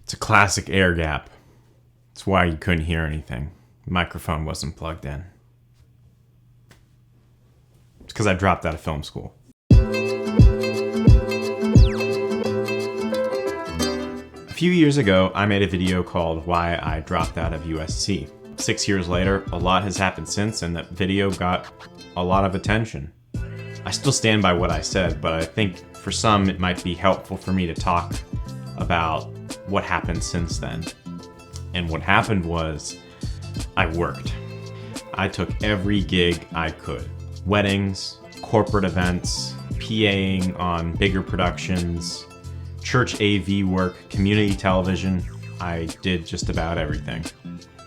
It's a classic air gap. It's why you couldn't hear anything. The microphone wasn't plugged in. It's because I dropped out of film school. A few years ago, I made a video called Why I Dropped Out of USC. 6 years later, a lot has happened since, and that video got a lot of attention. I still stand by what I said, but I think for some it might be helpful for me to talk about what happened since then. And what happened was, I worked. I took every gig I could. Weddings, corporate events, PAing on bigger productions, church AV work, community television. I did just about everything.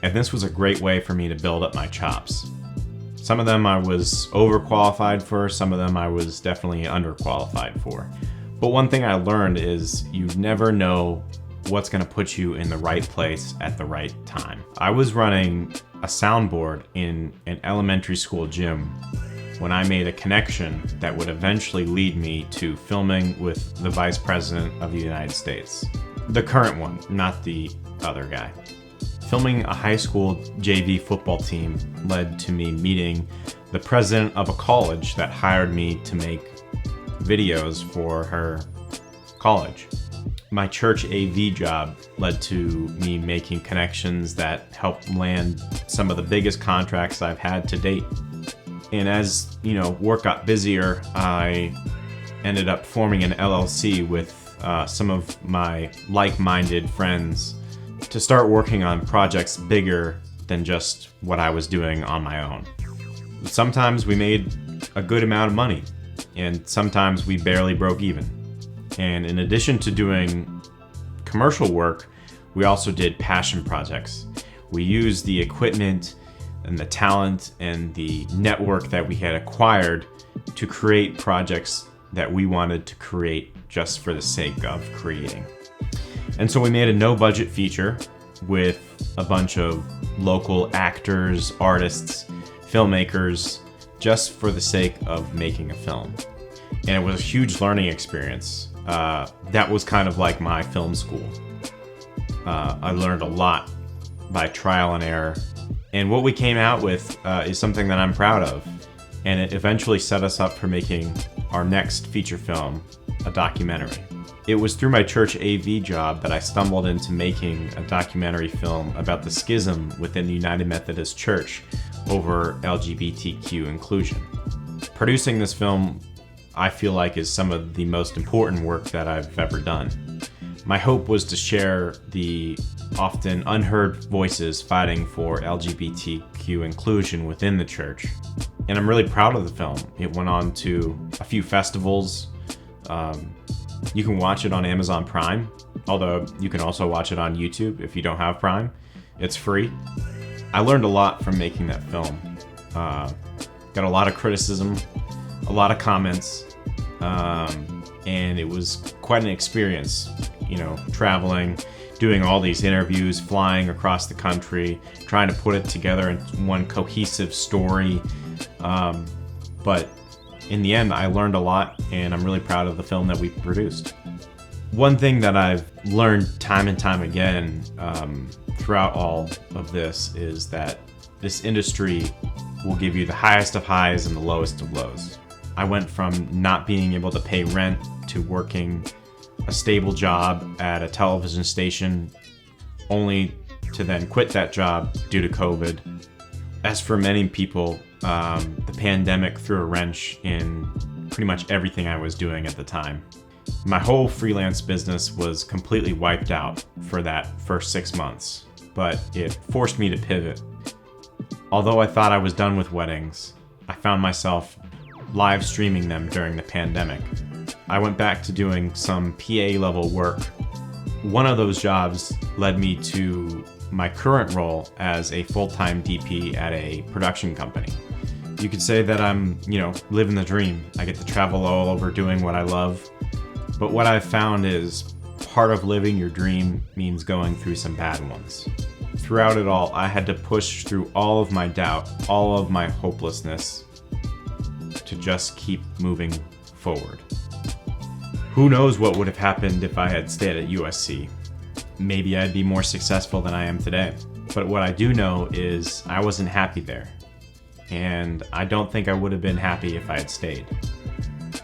And this was a great way for me to build up my chops. Some of them I was overqualified for, some of them I was definitely underqualified for. But one thing I learned is you never know what's going to put you in the right place at the right time. I was running a soundboard in an elementary school gym when I made a connection that would eventually lead me to filming with the Vice President of the United States. The current one, not the other guy. Filming a high school JV football team led to me meeting the president of a college that hired me to make videos for her college. My church AV job led to me making connections that helped land some of the biggest contracts I've had to date. And as, work got busier, I ended up forming an LLC with some of my like-minded friends to start working on projects bigger than just what I was doing on my own. Sometimes we made a good amount of money, and sometimes we barely broke even. And in addition to doing commercial work, we also did passion projects. We used the equipment and the talent and the network that we had acquired to create projects that we wanted to create just for the sake of creating. And so we made a no-budget feature with a bunch of local actors, artists, filmmakers, just for the sake of making a film. And it was a huge learning experience. That was kind of like my film school. I learned a lot by trial and error. And what we came out with is something that I'm proud of. And it eventually set us up for making our next feature film, a documentary. It was through my church AV job that I stumbled into making a documentary film about the schism within the United Methodist Church over LGBTQ inclusion. Producing this film, I feel like, is some of the most important work that I've ever done. My hope was to share the often unheard voices fighting for LGBTQ inclusion within the church. And I'm really proud of the film. It went on to a few festivals. You can watch it on Amazon Prime, although you can also watch it on YouTube if you don't have Prime. It's free. I learned a lot from making that film. Got a lot of criticism, a lot of comments, and it was quite an experience, traveling, doing all these interviews, flying across the country, trying to put it together in one cohesive story. But in the end, I learned a lot, and I'm really proud of the film that we produced. One thing that I've learned time and time again throughout all of this is that this industry will give you the highest of highs and the lowest of lows. I went from not being able to pay rent to working a stable job at a television station, only to then quit that job due to COVID. As for many people, the pandemic threw a wrench in pretty much everything I was doing at the time. My whole freelance business was completely wiped out for that first 6 months, but it forced me to pivot. Although I thought I was done with weddings, I found myself live streaming them during the pandemic. I went back to doing some PA level work. One of those jobs led me to my current role as a full-time DP at a production company. You could say that I'm, living the dream. I get to travel all over doing what I love. But what I've found is part of living your dream means going through some bad ones. Throughout it all, I had to push through all of my doubt, all of my hopelessness, to just keep moving forward. Who knows what would have happened if I had stayed at USC? maybe I'd be more successful than I am today. But what I do know is I wasn't happy there. And I don't think I would have been happy if I had stayed.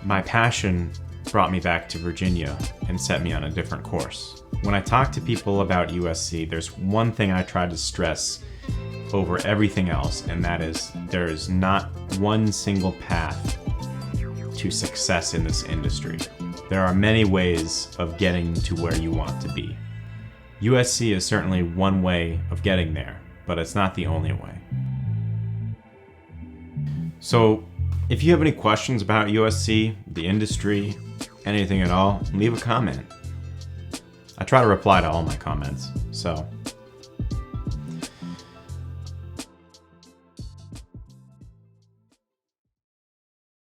My passion brought me back to Virginia and set me on a different course. When I talk to people about USC, there's one thing I try to stress over everything else, and that is there is not one single path to success in this industry. There are many ways of getting to where you want to be. USC is certainly one way of getting there, but it's not the only way. So, if you have any questions about USC, the industry, anything at all, leave a comment. I try to reply to all my comments, so